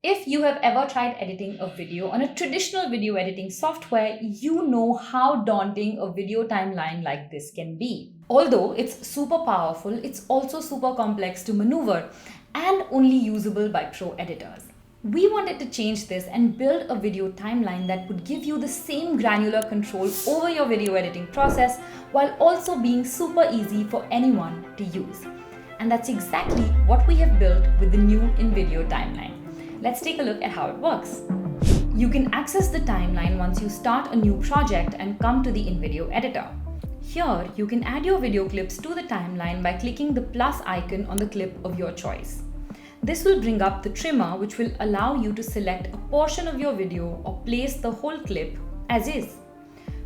If you have ever tried editing a video on a traditional video editing software, you know how daunting a video timeline like this can be. Although it's super powerful, it's also super complex to maneuver and only usable by pro editors. We wanted to change this and build a video timeline that would give you the same granular control over your video editing process while also being super easy for anyone to use. And that's exactly what we have built with the new InVideo timeline. Let's take a look at how it works. You can access the timeline once you start a new project and come to the InVideo editor. Here, you can add your video clips to the timeline by clicking the plus icon on the clip of your choice. This will bring up the trimmer, which will allow you to select a portion of your video or place the whole clip as is.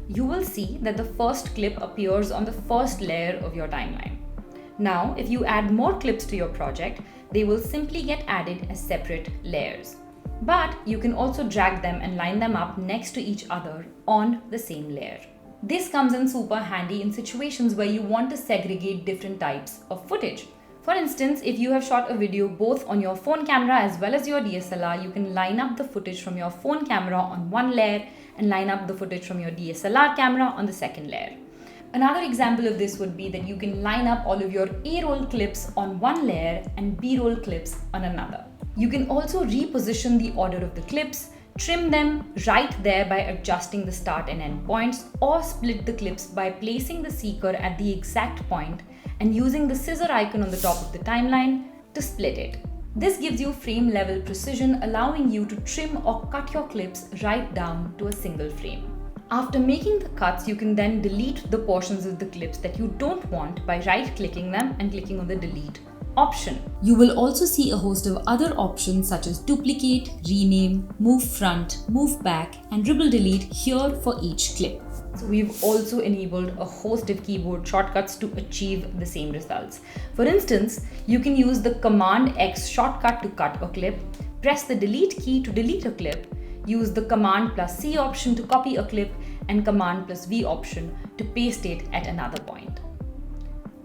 You will see that the first clip appears on the first layer of your timeline. Now, if you add more clips to your project, they will simply get added as separate layers. But you can also drag them and line them up next to each other on the same layer. This comes in super handy in situations where you want to segregate different types of footage. For instance, if you have shot a video both on your phone camera as well as your DSLR, you can line up the footage from your phone camera on one layer and line up the footage from your DSLR camera on the second layer. Another example of this would be that you can line up all of your A-roll clips on one layer and B-roll clips on another. You can also reposition the order of the clips, trim them right there by adjusting the start and end points, or split the clips by placing the seeker at the exact point and using the scissor icon on the top of the timeline to split it. This gives you frame level precision, allowing you to trim or cut your clips right down to a single frame. After making the cuts, you can then delete the portions of the clips that you don't want by right-clicking them and clicking on the delete option. You will also see a host of other options such as duplicate, rename, move front, move back, and dribble delete here for each clip. So we've also enabled a host of keyboard shortcuts to achieve the same results. For instance, you can use the Command X shortcut to cut a clip, press the delete key to delete a clip, use the Command plus C option to copy a clip, and Command plus V option to paste it at another point.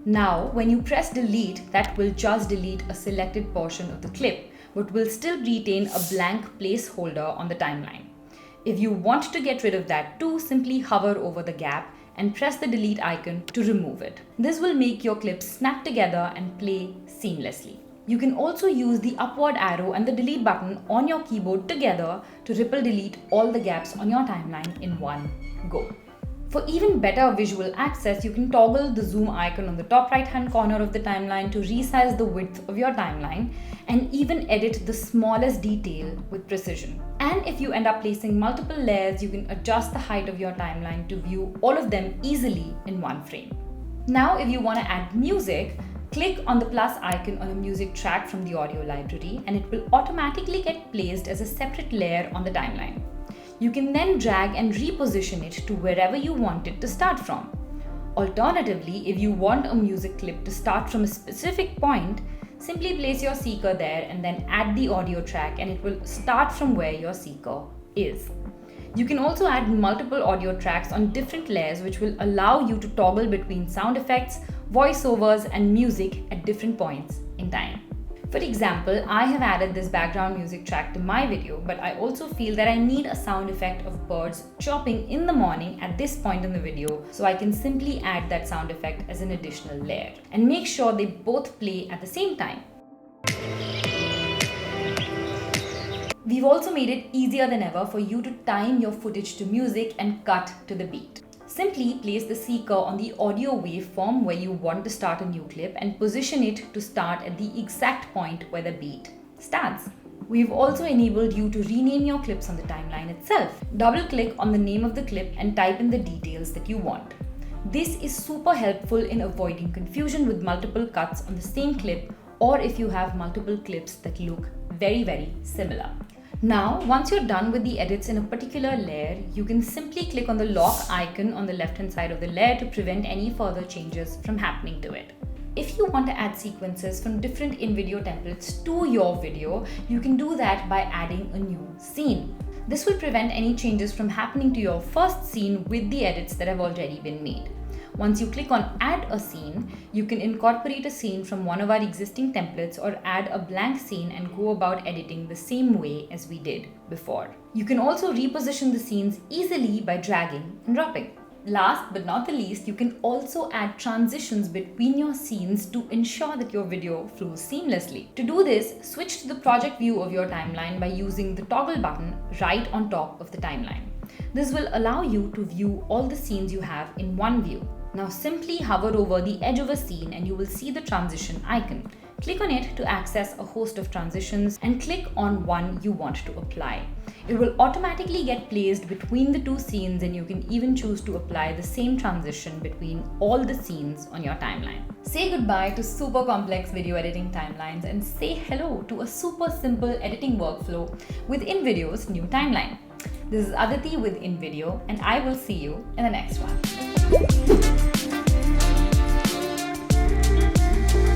Now, when you press delete, that will just delete a selected portion of the clip, but will still retain a blank placeholder on the timeline. If you want to get rid of that too, simply hover over the gap and press the delete icon to remove it. This will make your clips snap together and play seamlessly. You can also use the upward arrow and the delete button on your keyboard together to ripple delete all the gaps on your timeline in one go. For even better visual access, you can toggle the zoom icon on the top right hand corner of the timeline to resize the width of your timeline and even edit the smallest detail with precision. And if you end up placing multiple layers, you can adjust the height of your timeline to view all of them easily in one frame. Now, if you want to add music, click on the plus icon on a music track from the audio library and it will automatically get placed as a separate layer on the timeline. You can then drag and reposition it to wherever you want it to start from. Alternatively, if you want a music clip to start from a specific point, simply place your seeker there and then add the audio track and it will start from where your seeker is. You can also add multiple audio tracks on different layers, which will allow you to toggle between sound effects, voiceovers, and music at different points in time. For example, I have added this background music track to my video, but I also feel that I need a sound effect of birds chirping in the morning at this point in the video, so I can simply add that sound effect as an additional layer and make sure they both play at the same time. We've also made it easier than ever for you to time your footage to music and cut to the beat. Simply place the seeker on the audio waveform where you want to start a new clip and position it to start at the exact point where the beat starts. We've also enabled you to rename your clips on the timeline itself. Double-click on the name of the clip and type in the details that you want. This is super helpful in avoiding confusion with multiple cuts on the same clip or if you have multiple clips that look very similar. Now, once you're done with the edits in a particular layer, you can simply click on the lock icon on the left-hand side of the layer to prevent any further changes from happening to it. If you want to add sequences from different InVideo templates to your video, you can do that by adding a new scene. This will prevent any changes from happening to your first scene with the edits that have already been made. Once you click on add a scene, you can incorporate a scene from one of our existing templates or add a blank scene and go about editing the same way as we did before. You can also reposition the scenes easily by dragging and dropping. Last but not the least, you can also add transitions between your scenes to ensure that your video flows seamlessly. To do this, switch to the project view of your timeline by using the toggle button right on top of the timeline. This will allow you to view all the scenes you have in one view. Now simply hover over the edge of a scene and you will see the transition icon. Click on it to access a host of transitions and click on one you want to apply. It will automatically get placed between the two scenes, and you can even choose to apply the same transition between all the scenes on your timeline. Say goodbye to super complex video editing timelines and say hello to a super simple editing workflow with InVideo's new timeline. This is Aditi with InVideo, and I will see you in the next one.